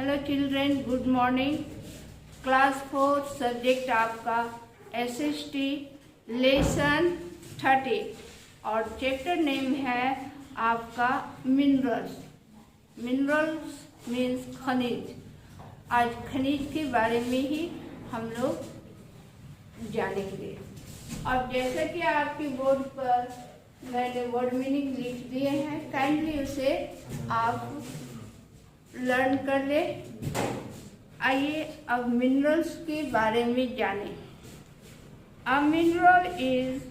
Hello children, good morning. Class 4 subject आपका SST lesson 30 और chapter name है आपका मिनरल्स। मिनरल्स मीन्स खनिज। आज खनिज के बारे में ही हम लोग जानेंगे। और जैसा कि आपके बोर्ड पर मैंने वर्ड मीनिंग लिख दिए हैं, काइंडली उसे आप लर्न कर ले। आइए अब मिनरल्स के बारे में जानें। A mineral is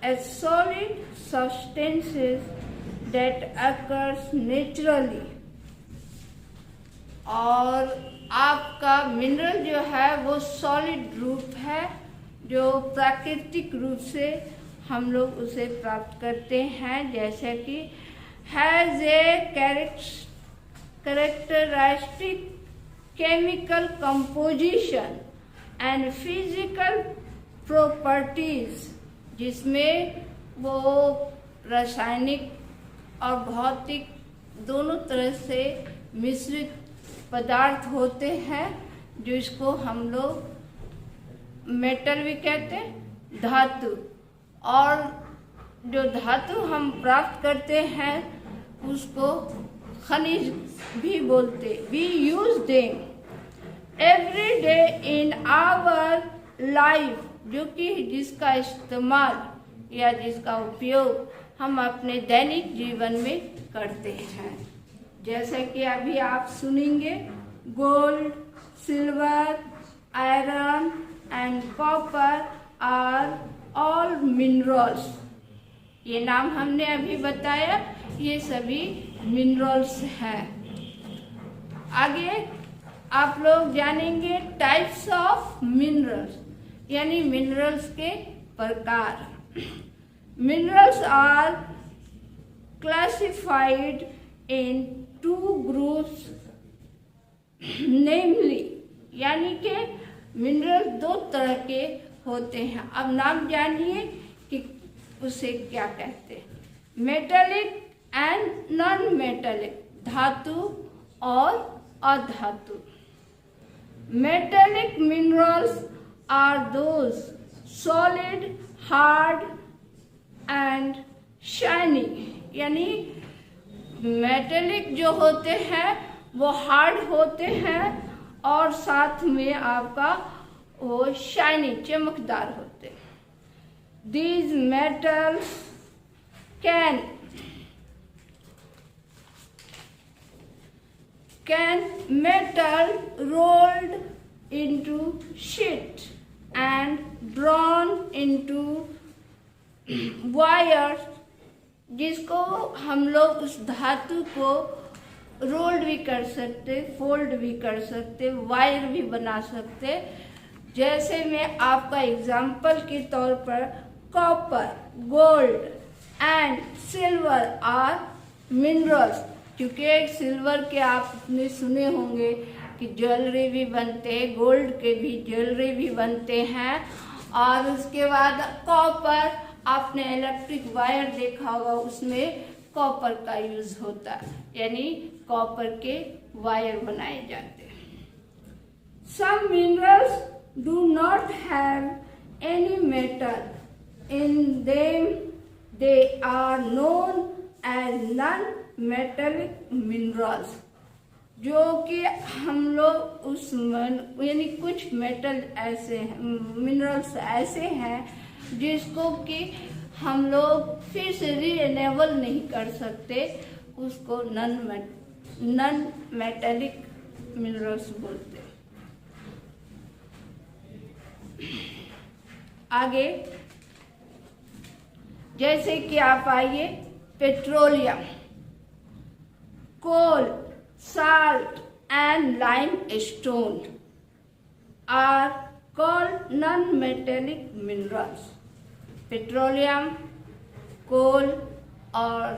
a solid substances that occurs naturally। और आपका मिनरल जो है वो सॉलिड रूप है, जो प्राकृतिक रूप से हम लोग उसे प्राप्त करते हैं, जैसे कि has a characteristic chemical composition and physical properties, जिसमें वो रासायनिक और भौतिक दोनों तरह से मिश्रित पदार्थ होते हैं, जो इसको हम लोग मेटल भी कहते हैं, धातु। और जो धातु हम प्राप्त करते हैं उसको खनिज भी बोलते। We use them every day in our life, जो कि जिसका इस्तेमाल या जिसका उपयोग हम अपने दैनिक जीवन में करते हैं। जैसे कि अभी आप सुनेंगे, gold, silver, iron and copper are all minerals. ये नाम हमने अभी बताया, ये सभी मिनरल्स हैं। आगे आप लोग जानेंगे टाइप्स ऑफ मिनरल्स, यानी मिनरल्स के प्रकार। Minerals are classified in 2 groups namely, यानी कि मिनरल 2 तरह के होते हैं। अब नाम जानिए कि उसे क्या कहते हैं। मेटेलिक एंड नॉन मेटेलिक, धातु और अधातु। Metallic minerals are those solid, hard and shiny, यानी मेटेलिक जो होते हैं वो हार्ड होते हैं और साथ में आपका वो शाइनी, चमकदार होते हैं। These metals can metal rolled into sheet and drawn into wires, जिसको हम लोग उस धातु को रोल्ड भी कर सकते, फोल्ड भी कर सकते, वायर भी बना सकते। जैसे मैं आपका एग्जाम्पल के तौर पर copper, gold and silver are minerals. क्योंकि सिल्वर के आपने सुने होंगे कि ज्वेलरी भी बनते हैं, गोल्ड के भी ज्वेलरी भी बनते हैं। और उसके बाद कॉपर, आपने इलेक्ट्रिक वायर देखा होगा, उसमें कॉपर का यूज होता है, यानी कॉपर के वायर बनाए जाते हैं। Some minerals do not have any metal in them, they are known as non-metallic minerals, जो कि हम लोग उस यानी कुछ मेटल ऐसे मिनरल्स ऐसे हैं जिसको कि हम लोग फिर से रीएनेबल नहीं कर सकते, उसको नॉन मेटेलिक मिनरल्स बोलते हैं। आगे जैसे कि आप आइए, petroleum, coal, salt and limestone are called non metallic minerals. Petroleum, coal और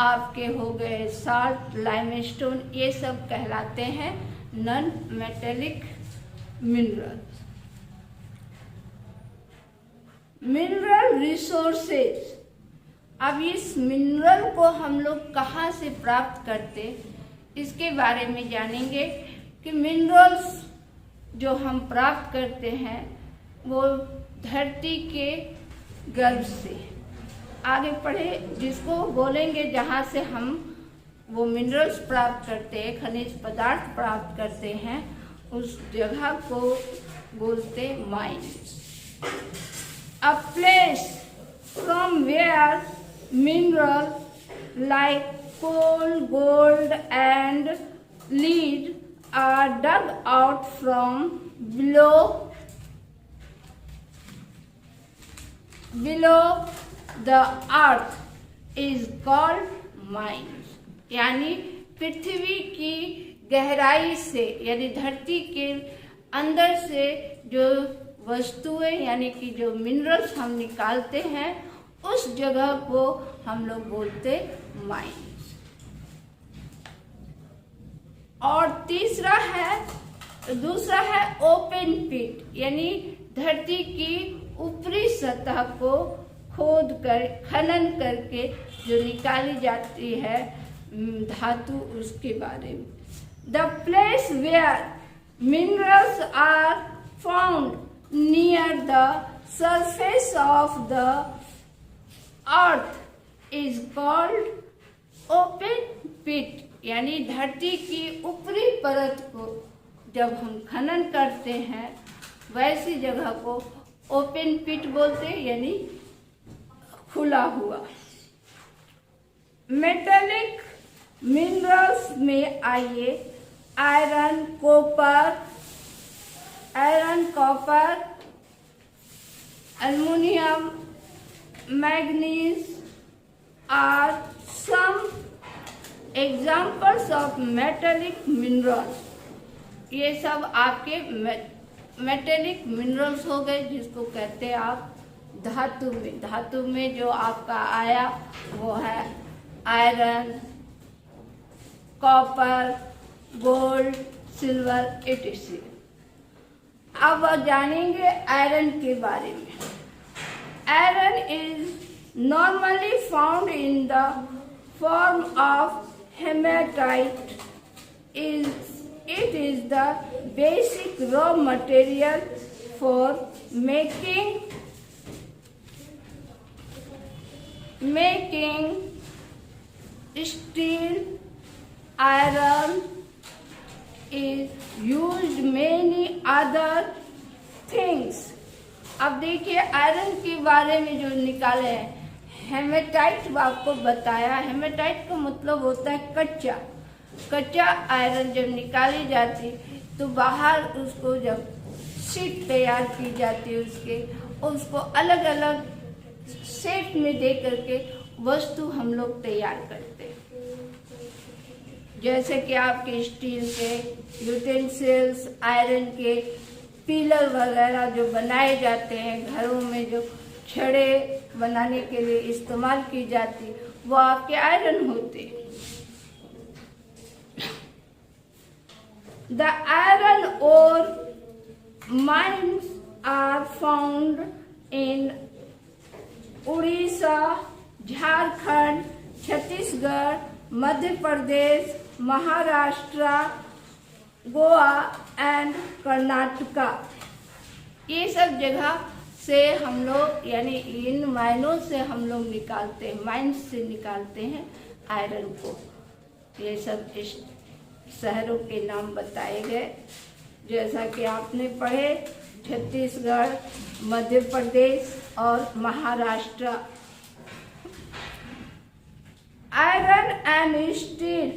आपके हो गए साल्ट, लाइम स्टोन, ये सब कहलाते हैं non metallic minerals. Mineral resources. अब इस मिनरल को हम लोग कहाँ से प्राप्त करते, इसके बारे में जानेंगे कि मिनरल्स जो हम प्राप्त करते हैं वो धरती के गर्भ से। आगे पढ़े, जिसको बोलेंगे जहाँ से हम वो मिनरल्स प्राप्त करते हैं, खनिज पदार्थ प्राप्त करते हैं, उस जगह को बोलते mines. A place from where mineral like coal, gold and lead are dug out from below the earth is called mines। यानी पृथ्वी की गहराई से, यानी धरती के अंदर से जो वस्तुएं यानी कि जो मिनरल्स हम निकालते हैं, उस जगह को हम लोग बोलते माइन्स। और दूसरा है ओपन पिट, यानी धरती की ऊपरी सतह को खोद कर, खनन करके जो निकाली जाती है धातु, उसके बारे में। The place where minerals are found near the surface of the earth is called open pit. यानी धरती की ऊपरी परत को जब हम खनन करते हैं, वैसी जगह को ओपन पिट बोलते हैं, यानी खुला हुआ। मेटेलिक मिनरल्स में आइए iron, copper, aluminium, manganese are some examples of metallic minerals. ये सब आपके मेटेलिक मिनरल्स हो गए, जिसको कहते हैं आप धातु में। धातु में जो आपका आया वो है iron, copper, gold, silver etc। अब जानेंगे आयरन के बारे में। Iron is normally found in the form of hematite। It is the basic raw material for making steel. Iron is used many other things। अब देखिए आयरन के बारे में जो निकाले हैं, हेमेटाइट आपको बताया। हेमेटाइट का मतलब होता है कच्चा आयरन। जब निकाली जाती तो बाहर उसको जब शीट तैयार की जाती है, उसको अलग अलग शेप में दे करके वस्तु हम लोग तैयार करते हैं। जैसे कि आपके स्टील के यूटेंसिल्स, आयरन के पिलर वगैरह जो बनाए जाते हैं, घरों में जो छड़े बनाने के लिए इस्तेमाल की जाती, वो आपके आयरन होते। The iron ore mines are found in Odisha, Jharkhand, Chhattisgarh, Madhya Pradesh, Maharashtra, Goa and Karnataka. ये सब जगह से हम लोग, यानी इन माइनों से हम लोग निकालते हैं, माइंस से निकालते हैं आयरन को। ये सब इस शहरों के नाम बताए गए, जैसा कि आपने पढ़े, छत्तीसगढ़, मध्य प्रदेश और Maharashtra. Iron and steel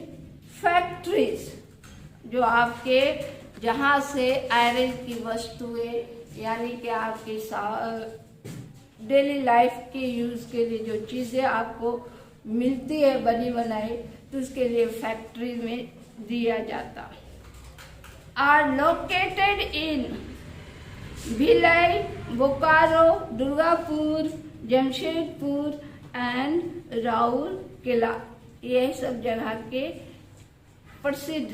factories, जो आपके जहाँ से आयरन की वस्तुएं, यानी कि आपकी डेली लाइफ के यूज के लिए जो चीजें आपको मिलती है बनी बनाई, तो उसके लिए फैक्ट्री में दिया जाता। Are located in Bhilai, Bokaro, Durgapur, Jamshedpur and Rourkela. ये सब जगह के प्रसिद्ध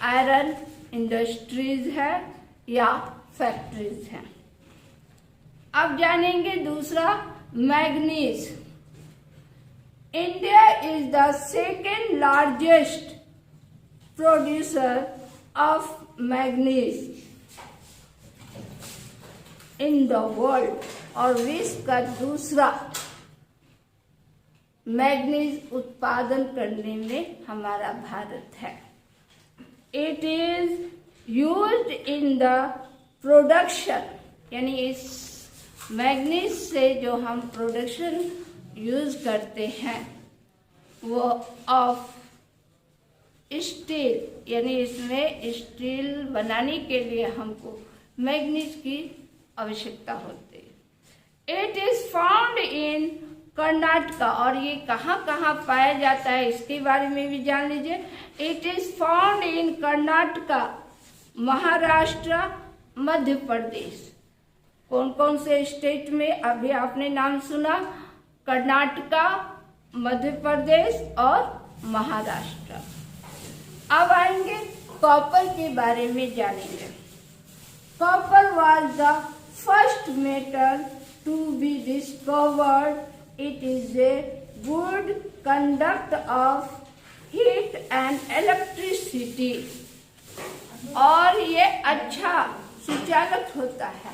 आयरन इंडस्ट्रीज है या फैक्ट्रीज हैं। अब जानेंगे दूसरा manganese. India is the second largest producer of manganese in the world, और विश्व का दूसरा मैग्नीज उत्पादन करने में हमारा भारत है। It is used in the production, यानी इस मैग्नीज से जो हम प्रोडक्शन यूज करते हैं वो ऑफ स्टील, यानी इसमें स्टील बनाने के लिए हमको मैग्नीज की आवश्यकता होती है। It is found in Karnataka, और ये कहाँ कहाँ पाया जाता है इसके बारे में भी जान लीजिए। It is found in Karnataka, Maharashtra, Madhya Pradesh. कौन कौन से स्टेट में अभी आपने नाम सुना? कर्नाटका, मध्य प्रदेश और महाराष्ट्र। अब आएंगे कॉपर के बारे में जानेंगे। Copper was the first metal to be discovered. It is a good conduct of heat and electricity, और ये अच्छा सुचालक होता है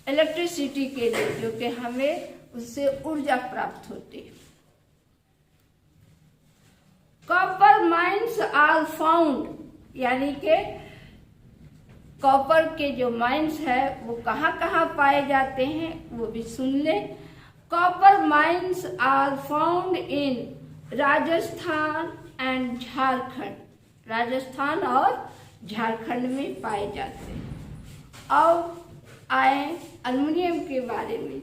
इलेक्ट्रिसिटी के लिए, जो कि हमें उससे ऊर्जा प्राप्त होती है। कॉपर माइंस आर फाउंड, यानी कि कॉपर के जो माइंस है वो कहाँ कहाँ पाए जाते हैं वो भी सुन ले। Copper mines are found in Rajasthan and Jharkhand. Rajasthan और झारखंड में पाए जाते हैं। अब आए एल्युमिनियम के बारे में।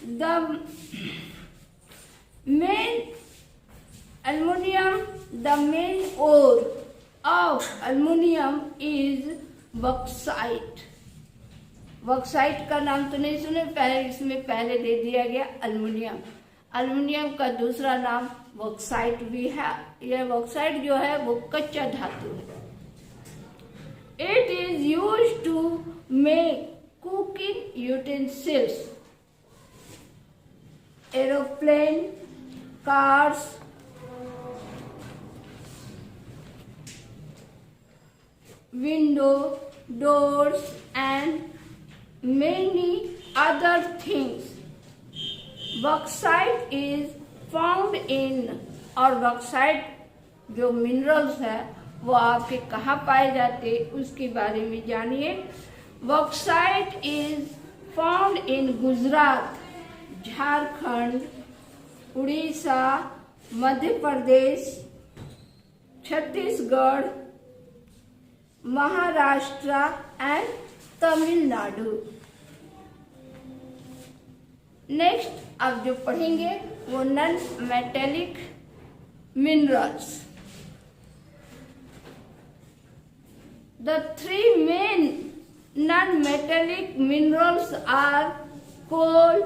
The main ore of aluminium is bauxite. Bauxite का नाम तो नहीं सुने, पहले इसमें पहले दे दिया गया एल्युमिनियम। एल्युमिनियम का दूसरा नाम बॉक्साइट भी है। यह बॉक्साइट जो है वो कच्चा धातु है। It is used to make cooking utensils, aeroplane, cars, window, doors and many other things. Bauxite is found in, और बॉक्साइट जो मिनरल्स है वो आपके कहाँ पाए जाते उसके बारे में जानिए। Bauxite is found in Gujarat, Jharkhand, Orissa, Madhya Pradesh, Chhattisgarh, Maharashtra and Tamil Nadu. Next अब जो पढ़ेंगे वो non metallic minerals. The three main non metallic minerals are coal,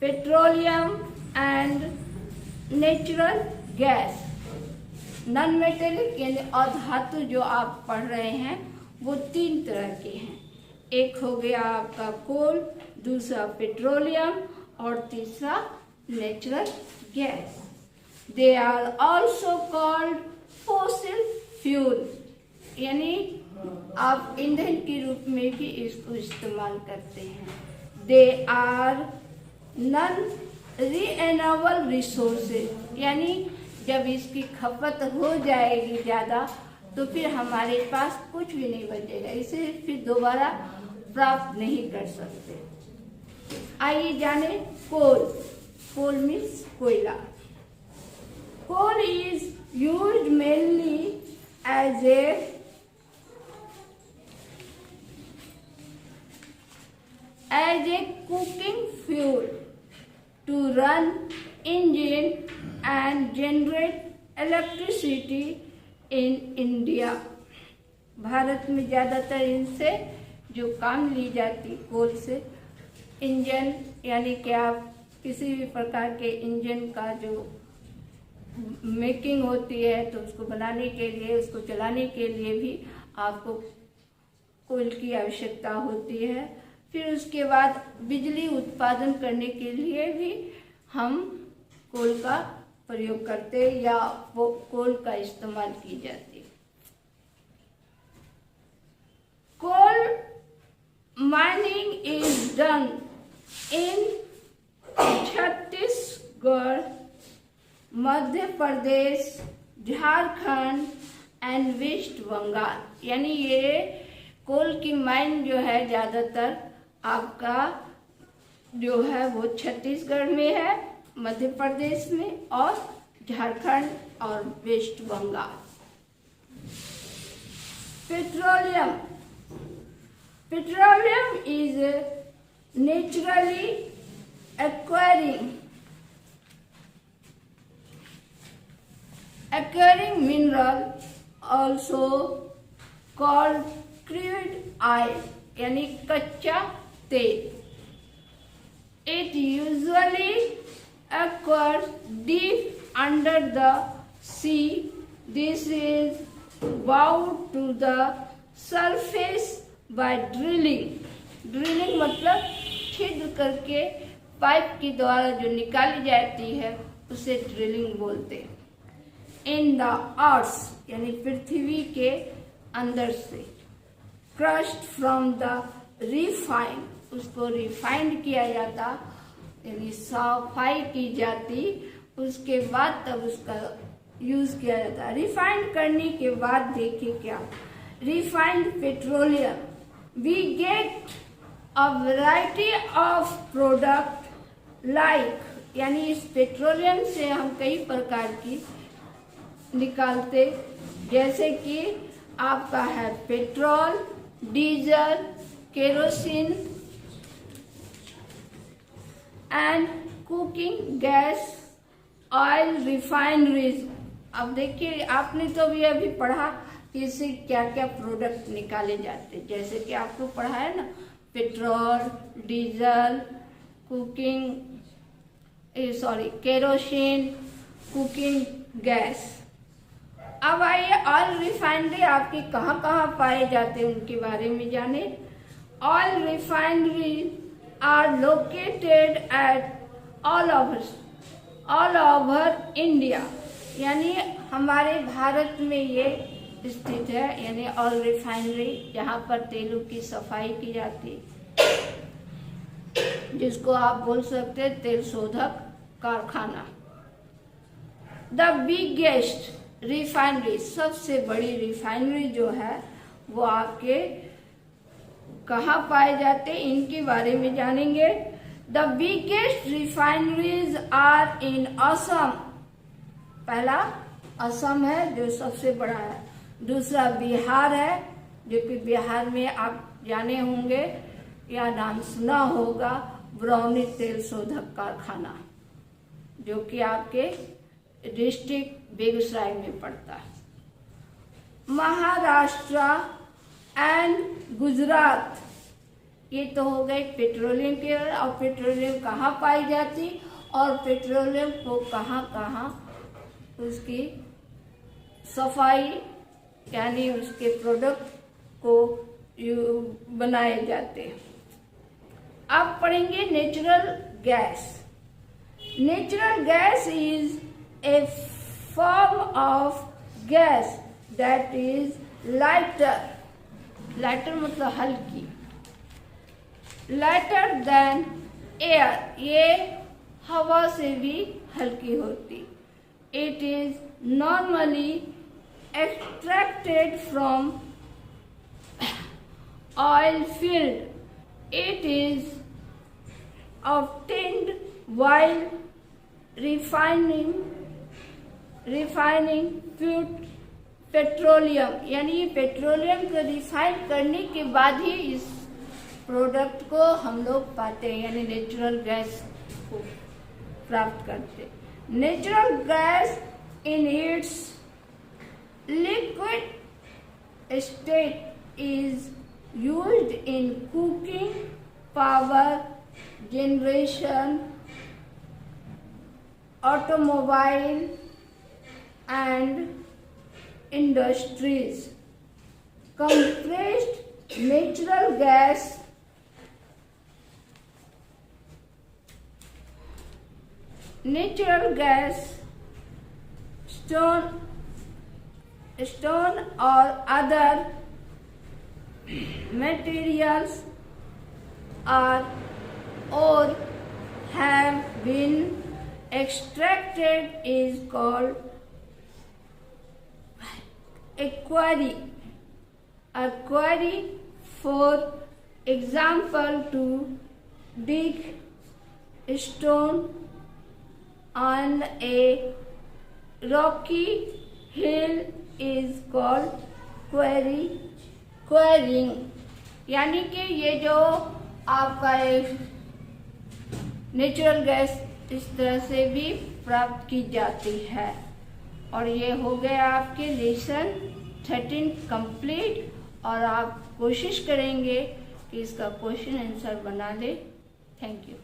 petroleum and natural gas. Non metallic यानी अधातु जो आप पढ़ रहे हैं वो तीन तरह के हैं। एक हो गया आपका कोल, दूसरा पेट्रोलियम और तीसरा natural gas. They are also called fossil fuel, यानी आप ईंधन के रूप में भी इसको इस्तेमाल करते हैं। दे आर नॉन रीएनेबल रिसोर्सेज, यानी जब इसकी खपत हो जाएगी ज़्यादा तो फिर हमारे पास कुछ भी नहीं बचेगा, इसे फिर दोबारा प्राप्त नहीं कर सकते। आइए जाने कोल। कोल मीन्स कोयला। Coal is used mainly as a cooking fuel to run engine and generate electricity in India। Bharat में ज़्यादातर इनसे जो काम ली जाती कोल से, इंजन यानी कि आप किसी भी प्रकार के इंजन का जो मेकिंग होती है तो उसको बनाने के लिए, उसको चलाने के लिए भी आपको कोल की आवश्यकता होती है। फिर उसके बाद बिजली उत्पादन करने के लिए भी हम कोल का प्रयोग करते या वो कोल का इस्तेमाल की जाती। Coal mining is done in Chhattisgarh, Madhya Pradesh, Jharkhand and west Bengal. यानी ये कोल की माइन जो है ज़्यादातर आपका जो है वो छत्तीसगढ़ में है, मध्य प्रदेश में और झारखंड और west Bengal. Petroleum, petroleum is naturally occurring mineral also called crude oil, यानी कच्चा तेल। It usually occurs deep under the sea. This is brought to the surface by drilling. Drilling मतलब छिद्र करके पाइप के द्वारा जो निकाली जाती है उसे ड्रिलिंग बोलते हैं। इन द अर्थ यानी पृथ्वी के अंदर से, क्रश्ड फ्रॉम द रिफाइन, उसको रिफाइंड किया जाता यानी सफाई की जाती, उसके बाद तब उसका यूज किया जाता। रिफाइंड करने के बाद देखिए क्या, refined petroleum we get a variety of product like, यानी इस पेट्रोलियम से हम कई प्रकार की निकालते, जैसे कि आपका है petrol, diesel, kerosene and cooking gas, oil, refineries. अब देखिए आपने तो भी अभी पढ़ा कि इससे क्या क्या प्रोडक्ट निकाले जाते, जैसे कि आपको पढ़ा है ना, petrol, diesel, kerosene, cooking gas. अब आइए ऑयल रिफाइनरी आपके कहाँ कहाँ पाए जाते हैं उनके बारे में जाने। Oil refinery are located at all over India, यानी हमारे भारत में ये स्थित है, यानी ऑयल रिफाइनरी जहाँ पर तेलों की सफाई की जाती, जिसको आप बोल सकते हैं तेल शोधक कारखाना। द बिगेस्ट रिफाइनरी, सबसे बड़ी रिफाइनरी जो है वो आपके कहाँ पाए जाते हैं इनके बारे में जानेंगे। The biggest refineries are in Assam, पहला असम है जो सबसे बड़ा है, दूसरा बिहार है जो कि बिहार में आप जाने होंगे या नाम सुना होगा, बरौनी तेल शोधक कारखाना जो कि आपके डिस्ट्रिक्ट बेगूसराय में पड़ता है। महाराष्ट्र एंड गुजरात, ये तो हो गए पेट्रोलियम के, और पेट्रोलियम कहाँ पाई जाती और पेट्रोलियम को कहाँ कहाँ उसकी सफाई यानी उसके प्रोडक्ट को बनाए जाते हैं। अब पढ़ेंगे natural gas. Natural gas is a form of gas that is lighter मतलब हल्की, lighter than air, ये हवा से भी हल्की होती। It is normally extracted from oil field. It is obtained while refining petroleum, यानी पेट्रोलियम को रिफाइन करने के बाद ही इस प्रोडक्ट को हम लोग पाते हैं, यानी नेचुरल गैस को प्राप्त करते। Natural gas in its liquid state is used in cooking, power generation, automobile and industries. Compressed natural gas natural gas, stone or other materials are or have been extracted is called a quarry. A quarry, for example, to dig stone on a rocky hill is called quarrying. यानी कि ये जो आपका एक natural gas इस तरह से भी प्राप्त की जाती है। और ये हो गया आपके लेसन 13 कंप्लीट। और आप कोशिश करेंगे कि इसका क्वेश्चन आंसर बना ले। Thank you.